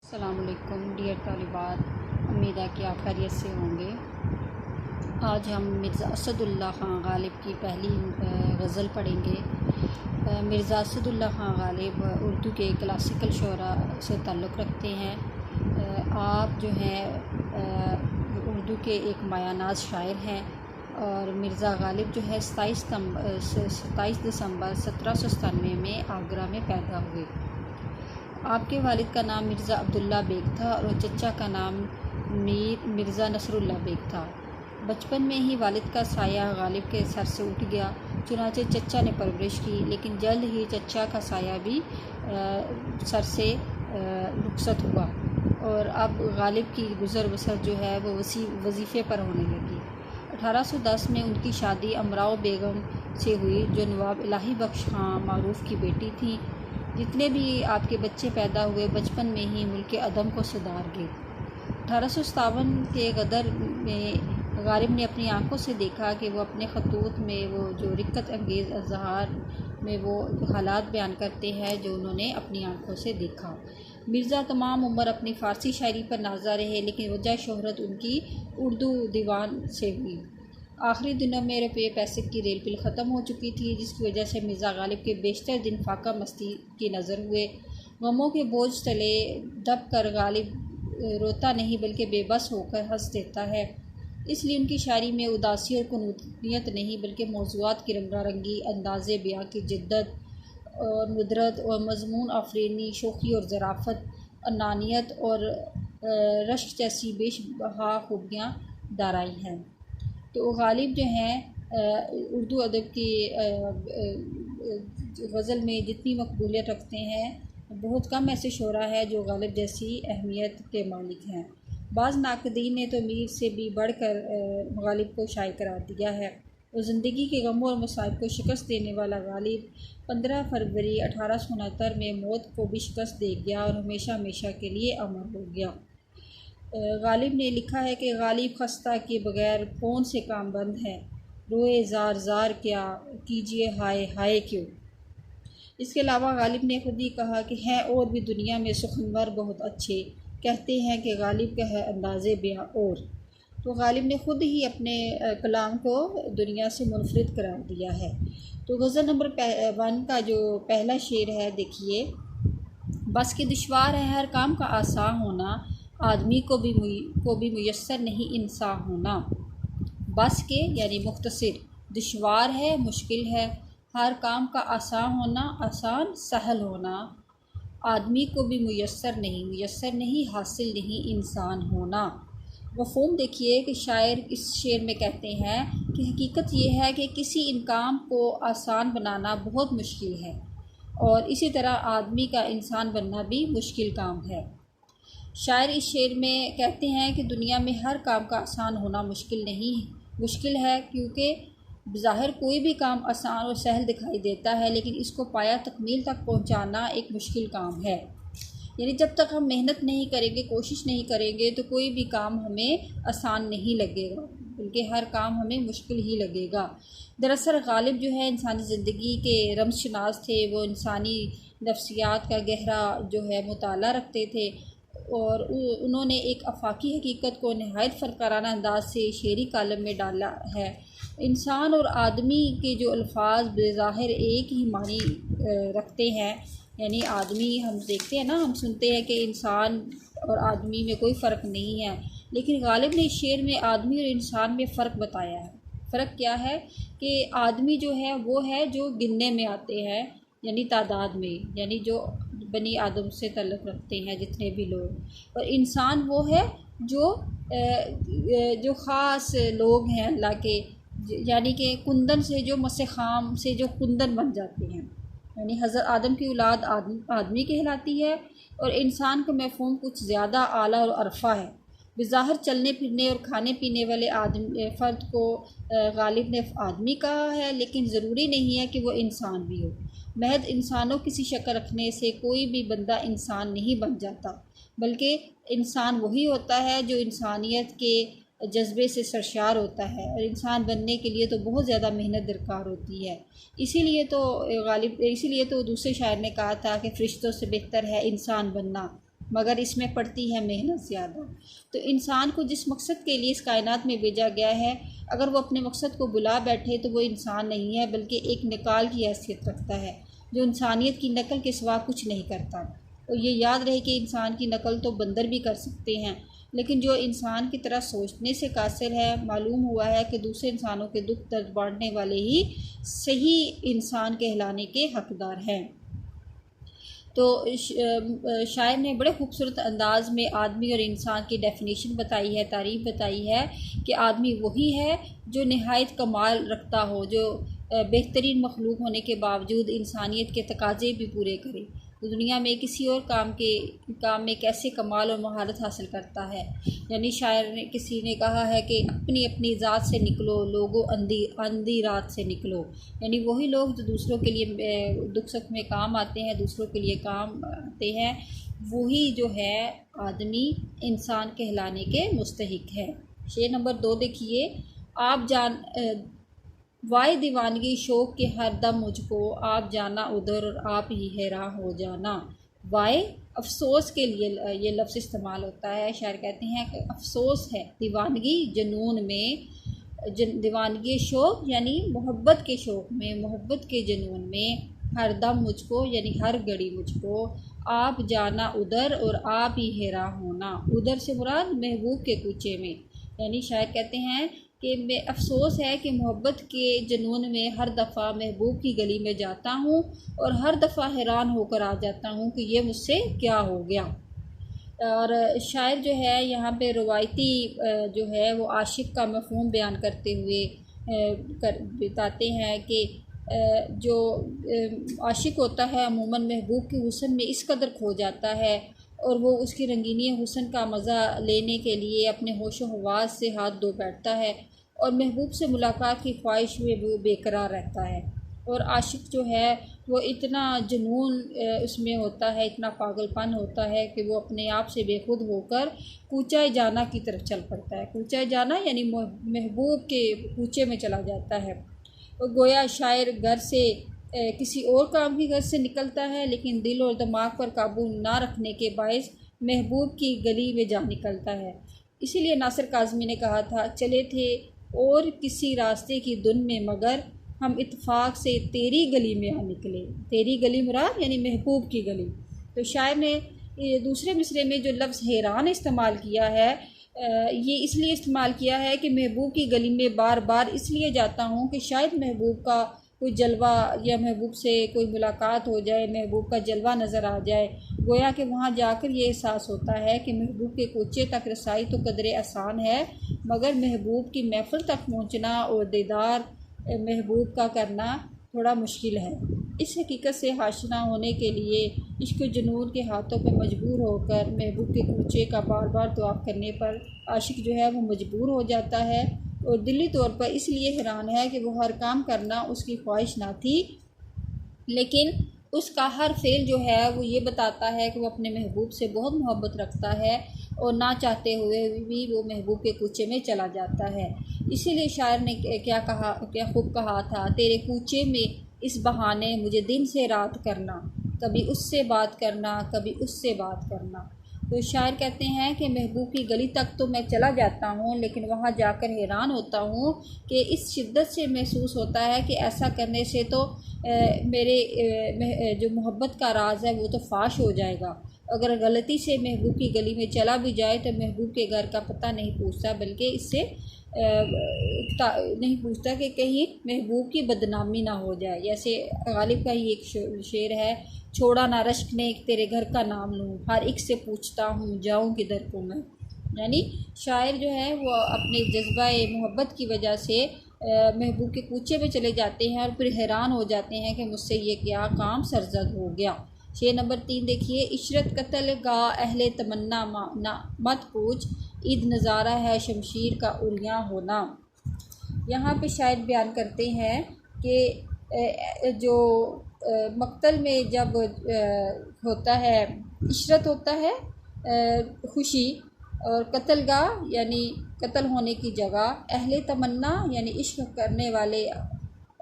अस्सलामुअलैकुम डियर तालिबात, उम्मीद है कि आप खैरियत से होंगे। आज हम मिर्ज़ा असदुल्ला ख़ान गालिब की पहली गज़ल पढ़ेंगे। मिर्ज़ा असदुल्ला ख़ान गालिब उर्दू के क्लासिकल शुरा से ताल्लुक़ रखते हैं। आप जो हैं उर्दू के एक मायानाज़ शायर हैं और मिर्ज़ा गालिब जो है 27 दिसंबर 1797 में आगरा में पैदा हुए। आपके वालिद का नाम मिर्ज़ा अब्दुल्ला बेग था और चचा का नाम मिर्ज़ा नसरुल्ला बेग था। बचपन में ही वालिद का साया गालिब के सर से उठ गया, चुनांचे चचा ने परवरिश की, लेकिन जल्द ही चचा का साया भी सर से रुखसत हुआ और अब गालिब की गुज़र बसर जो है वो वजीफ़े पर होने लगी। 1810 में उनकी शादी अमराव बेगम से हुई, जो नवाब इलाही बख्श खां मारूफ की बेटी थी। जितने भी आपके बच्चे पैदा हुए बचपन में ही मुल्क अदम को सुधार गए। 1857 के गदर में गालिब ने अपनी आंखों से देखा कि वो अपने खतूत में वो जो रिक्कत अंगेज़ अज़हार में वो हालात बयान करते हैं जो उन्होंने अपनी आंखों से देखा। मिर्ज़ा तमाम उम्र अपनी फ़ारसी शायरी पर नाज़ा रहे, लेकिन वजह शोहरत उनकी उर्दू दीवान से हुई। आखिरी दिनों में रुपये पैसे की रेल पिल ख़त्म हो चुकी थी, जिसकी वजह से मिर्ज़ा गालिब के बेशतर दिन फाका मस्ती की नज़र हुए। गमों के बोझ तले दब कर गालिब रोता नहीं बल्कि बेबस होकर हंस देता है। इसलिए उनकी शायरी में उदासी और कुनूतियत नहीं बल्कि मौज़ूआत की रंगारंगी, अंदाज़े बयां की जिद्दत और नुदरत और मज़मून आफरीनी, शोखी और ज़राफ़त, अनानियत और रश्क जैसी बेशबहा खूबियाँ दाराई हैं। तो गालिब जो हैं उर्दू अदब की गज़ल में जितनी मकबूलियत रखते हैं, बहुत कम ऐसे शोरा है जो गालिब जैसी अहमियत के मालिक हैं। बाज़ नाक़दीन ने तो मीर से भी बढ़कर गालिब को शायर करार दिया है और ज़िंदगी के गमों और मसाइब को शिकस्त देने वाला गालिब 15 फरवरी 1869 में मौत को भी शिकस्त दे गया और हमेशा हमेशा के लिए अमर हो गया। गालिब ने लिखा है कि गालिब खस्ता के बग़ैर कौन से काम बंद हैं, रोए ज़ार ज़ार क्या कीजिए हाय हाय क्यों। इसके अलावा गालिब ने खुद ही कहा कि हैं और भी दुनिया में सुखनवर बहुत अच्छे, कहते हैं कि गालिब का है अंदाज़े बयां और। तो गालिब ने खुद ही अपने कलाम को दुनिया से मुनफरिद करार दिया है। तो गज़ल नंबर 1 का जो पहला शेर है, देखिए। बस के दुश्वार है हर काम का आसान होना, आदमी को भी मुयस्सर नहीं इंसान होना। बस के यानी मुख्तसर, दुश्वार है मुश्किल है, हर काम का आसान होना आसान सहल होना, आदमी को भी मुयस्सर नहीं हासिल नहीं इंसान होना। मफ़हूम देखिए कि शायर इस शेर में कहते हैं कि हकीकत ये है कि किसी काम को आसान बनाना बहुत मुश्किल है और इसी तरह आदमी का इंसान बनना भी मुश्किल काम है। शायर इस शेर में कहते हैं कि दुनिया में हर काम का आसान होना मुश्किल है, क्योंकि ज़ाहिर कोई भी काम आसान और सहल दिखाई देता है, लेकिन इसको पाया तकमील तक पहुंचाना एक मुश्किल काम है। यानी जब तक हम मेहनत नहीं करेंगे, कोशिश नहीं करेंगे, तो कोई भी काम हमें आसान नहीं लगेगा, बल्कि हर काम हमें मुश्किल ही लगेगा। दरअसल गालिब जो है इंसानी ज़िंदगी के रमशनास थे। वो इंसानी नफ्सियात का गहरा जो है मुताला रखते थे और उन्होंने एक आफाकी हकीकत को नहायत फ़नकाराना अंदाज से शेरी कालम में डाला है। इंसान और आदमी के जो अल्फाज बेज़ाहिर एक ही मानी रखते हैं, यानी आदमी हम देखते हैं ना, हम सुनते हैं कि इंसान और आदमी में कोई फ़र्क नहीं है, लेकिन गालिब ने इस शेर में आदमी और इंसान में फ़र्क बताया है। फ़र्क क्या है कि आदमी जो है वो है जो गिनने में आते हैं, यानी तादाद में, यानी जो बनी आदम से ताल्लुक़ रखते हैं जितने भी लोग, और इंसान वो है जो ख़ास लोग हैं अल्लाह के, यानी कि कुंदन से जो मसे ख़ाम से जो कुंदन बन जाते हैं, यानी हज़रत आदम की औलाद आदमी कहलाती है और इंसान का मफ़हूम कुछ ज़्यादा आला और अरफा है। बेज़ाहिर चलने फिरने और खाने पीने वाले फ़र्द को गालिब ने आदमी कहा है, लेकिन ज़रूरी नहीं है कि वो इंसान भी हो। महज इंसानों किसी शक्ल रखने से कोई भी बंदा इंसान नहीं बन जाता, बल्कि इंसान वही होता है जो इंसानियत के जज्बे से सरशार होता है, और इंसान बनने के लिए तो बहुत ज़्यादा मेहनत दरकार होती है। इसीलिए तो दूसरे शायर ने कहा था कि फ़रिश्तों से बेहतर है इंसान बनना। मगर इसमें पड़ती है मेहनत ज़्यादा। तो इंसान को जिस मकसद के लिए इस कायनात में भेजा गया है, अगर वो अपने मकसद को बुला बैठे तो वो इंसान नहीं है, बल्कि एक निकाल की हैसियत रखता है जो इंसानियत की नकल के सिवा कुछ नहीं करता। और ये याद रहे कि इंसान की नकल तो बंदर भी कर सकते हैं, लेकिन जो इंसान की तरह सोचने से कासिर है, मालूम हुआ है कि दूसरे इंसानों के दुख दर्द बांटने वाले ही सही इंसान कहलाने के हकदार हैं। तो शायर ने बड़े खूबसूरत अंदाज में आदमी और इंसान की डेफिनेशन बताई है, तारीफ़ बताई है कि आदमी वही है जो नहायत कमाल रखता हो, जो बेहतरीन मखलूक होने के बावजूद इंसानियत के तकाज़े भी पूरे करे। तो दुनिया में किसी और काम में कैसे कमाल और महारत हासिल करता है। यानी शायर ने किसी ने कहा है कि अपनी अपनी ज़ात से निकलो लोगों, अंधी रात से निकलो। यानी वही लोग जो दूसरों के लिए दुख सुख में काम आते हैं, दूसरों के लिए काम आते हैं, वही जो है आदमी इंसान कहलाने के मुस्तहिक है। शेर नंबर 2 देखिए, आप जान वाय दीवानगी शौक़ के हर दम मुझको, आप जाना उधर और आप ही हैरान हो जाना। वाय अफसोस के लिए ये लफ्ज़ इस्तेमाल होता है। शायर कहते हैं कि अफसोस है दीवानगी जुनून में, दीवानगी शौक़ यानी मोहब्बत के शौक़ में, मोहब्बत के जुनून में, हर दम मुझको यानी हर घड़ी मुझको, आप जाना उधर और आप ही हैरान होना। उधर से मुराद महबूब के कूचे में। यानी शायर कहते हैं कि मैं अफसोस है कि मोहब्बत के जुनून में हर दफ़ा महबूब की गली में जाता हूँ और हर दफ़ा हैरान होकर आ जाता हूँ कि ये मुझसे क्या हो गया। और शायर जो है यहाँ पे रवायती जो है वो आशिक का मफ़हूम बयान करते हुए बताते हैं कि जो आशिक होता है अमूमन महबूब के हुस्न में इस कदर खो जाता है और वो उसकी रंगीनी हुस्न का मज़ा लेने के लिए अपने होशो हवास से हाथ धो बैठता है और महबूब से मुलाकात की ख्वाहिश में वो बेकरार रहता है। और आशिक जो है वो इतना जुनून उसमें होता है, इतना पागलपन होता है कि वो अपने आप से बेखुद होकर कूचाए जाना की तरफ चल पड़ता है। कूचाए जाना यानी महबूब के कूचे में चला जाता है। और गोया शायर घर से किसी और काम की घर से निकलता है, लेकिन दिल और दिमाग पर काबू ना रखने के बायस महबूब की गली में जा निकलता है। इसीलिए नासिर काज़मी ने कहा था, चले थे और किसी रास्ते की धुन में मगर हम इत्तेफाक से तेरी गली में आ निकले। तेरी गली मुराद यानी महबूब की गली। तो शायर ने दूसरे मिसरे में जो लफ्ज़ हैरान इस्तेमाल किया है, ये इसलिए इस्तेमाल किया है कि महबूब की गली में बार बार इसलिए जाता हूँ कि शायद महबूब का कोई जलवा या महबूब से कोई मुलाकात हो जाए, महबूब का जलवा नज़र आ जाए। गोया कि वहाँ जाकर ये एहसास होता है कि महबूब के कूचे तक रसाई तो कदरे आसान है, मगर महबूब की महफिल तक पहुँचना और दीदार महबूब का करना थोड़ा मुश्किल है। इस हकीकत से हाशना होने के लिए इश्क जुनून के हाथों पर मजबूर होकर महबूब के कूचे का बार बार तवाफ़ करने पर आशिक जो है वो मजबूर हो जाता है और दिली तौर पर इसलिए हैरान है कि वो हर काम करना उसकी ख्वाहिश ना थी, लेकिन उसका हर फेल जो है वो ये बताता है कि वो अपने महबूब से बहुत मोहब्बत रखता है और ना चाहते हुए भी वो महबूब के कूचे में चला जाता है। इसीलिए शायर ने क्या खूब कहा था, तेरे कूचे में इस बहाने मुझे दिन से रात करना, कभी उससे बात करना कभी उससे बात करना। तो शायर कहते हैं कि महबूब की गली तक तो मैं चला जाता हूँ, लेकिन वहाँ जाकर हैरान होता हूँ कि इस शिद्दत से महसूस होता है कि ऐसा करने से तो मेरे जो मोहब्बत का राज है वो तो फाश हो जाएगा। अगर गलती से महबूब की गली में चला भी जाए तो महबूब के घर का पता नहीं पूछता, बल्कि इससे नहीं पूछता कि कहीं महबूब की बदनामी ना हो जाए। जैसे गालिब का ही एक शेर है, छोड़ा ना रश्क ने तेरे घर का नाम लूँ, हर एक से पूछता हूँ जाऊँ किधर को मैं। यानी शायर जो है वो अपने जज्बा मोहब्बत की वजह से महबूब के कूचे में चले जाते हैं और फिर हैरान हो जाते हैं कि मुझसे ये क्या काम सरजद हो गया। शेर नंबर 3 देखिए, इशरत कत्ल गा अहले तमन्ना मत पूछ, ईद नज़ारा है शमशीर का उलियाँ होना। यहाँ पे शायर बयान करते हैं कि जो मक्तल में जब होता है, इशरत होता है खुशी, और कत्ल गा यानी कत्ल होने की जगह, अहले तमन्ना यानी इश्क करने वाले,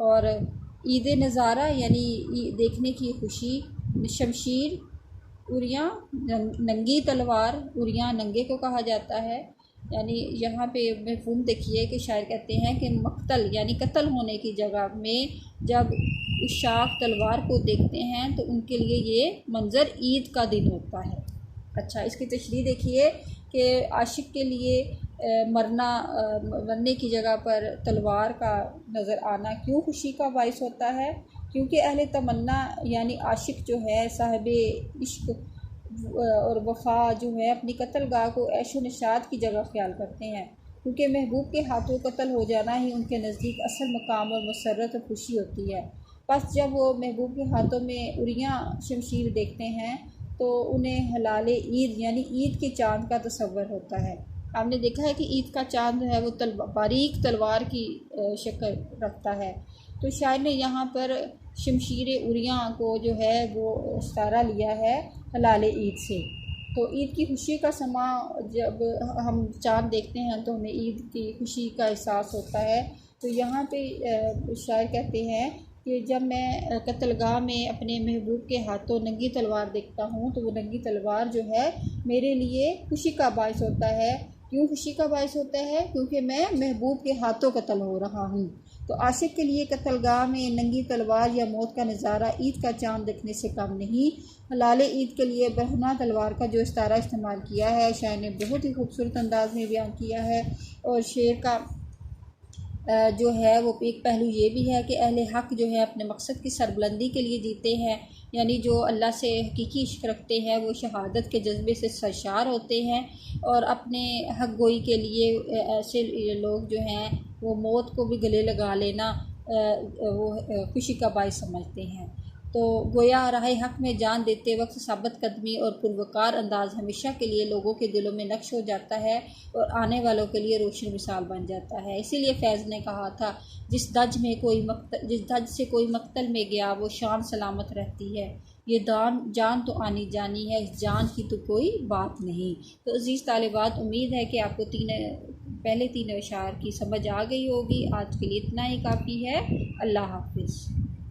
और ईद नज़ारा यानी देखने की खुशी, शमशीर उरियाँ नंगी तलवार, उरियाँ नंगे को कहा जाता है। यानी यहाँ पे मफ़हूम देखिए कि शायर कहते हैं कि मक़तल यानी कत्ल होने की जगह में जब उशाक तलवार को देखते हैं तो उनके लिए ये मंज़र ईद का दिन होता है। अच्छा, इसकी तशरीह देखिए कि आशिक के लिए मरने की जगह पर तलवार का नज़र आना क्यों खुशी का बाइस होता है। क्योंकि अहले तमन्ना यानी आशिक जो है साहिब इश्क और वफ़ा जो है अपनी कत्लगाह को ऐशो निशात की जगह ख्याल करते हैं। क्योंकि महबूब के हाथों कत्ल हो जाना ही उनके नज़दीक असल मकाम और मसरत और खुशी होती है। बस जब वो महबूब के हाथों में उरियाँ शमशीर देखते हैं तो उन्हें हलाल ईद यानी ईद के चाँद का तसव्वुर होता है। आपने देखा है कि ईद का चाँद है वो बारीक तलवार की शक्ल रखता है। तो शायर ने यहाँ पर शमशीर उरियाँ को जो है वो इस्तारा लिया है हलाल ईद से। तो ईद की खुशी का समा जब हम चाँद देखते हैं तो हमें ईद की खुशी का एहसास होता है। तो यहाँ पे शायर कहते हैं कि जब मैं कत्लगाह में अपने महबूब के हाथों नंगी तलवार देखता हूँ तो वो नंगी तलवार जो है मेरे लिए खुशी का बाइस होता है। क्यों खुशी का बाइस होता है? क्योंकि मैं महबूब के हाथों कत्ल हो रहा हूँ। तो आशिक के लिए कत्लगाह में नंगी तलवार या मौत का नज़ारा ईद का चाँद देखने से कम नहीं। हलाल ईद के लिए बरहना तलवार का जो इस्तारा इस्तेमाल किया है शायर ने बहुत ही खूबसूरत अंदाज में बयान किया है। और शेर का जो है वो एक पहलू ये भी है कि अहले हक़ जो है अपने मकसद की सरबुलंदी के लिए जीते हैं। यानी जो अल्लाह से हकीकी इश्क रखते हैं वो शहादत के जज्बे से सरशार होते हैं और अपने हक़ गोई के लिए ऐसे लोग जो हैं वो मौत को भी गले लगा लेना वो खुशी का बाइस समझते हैं। तो गोया राह हक़ में जान देते वक्त साबित कदमी और पुरवकार अंदाज़ हमेशा के लिए लोगों के दिलों में नक्श हो जाता है और आने वालों के लिए रोशन मिसाल बन जाता है। इसीलिए फैज़ ने कहा था जिस दज से कोई मक्तल में गया वो शान सलामत रहती है। ये जान तो आनी जानी है, इस जान की तो कोई बात नहीं। तो अज़ीज़ तालिबात, उम्मीद है कि आपको पहले तीन अशार की समझ आ गई होगी। आज के लिए इतना ही काफ़ी है। अल्लाह हाफ़िज़।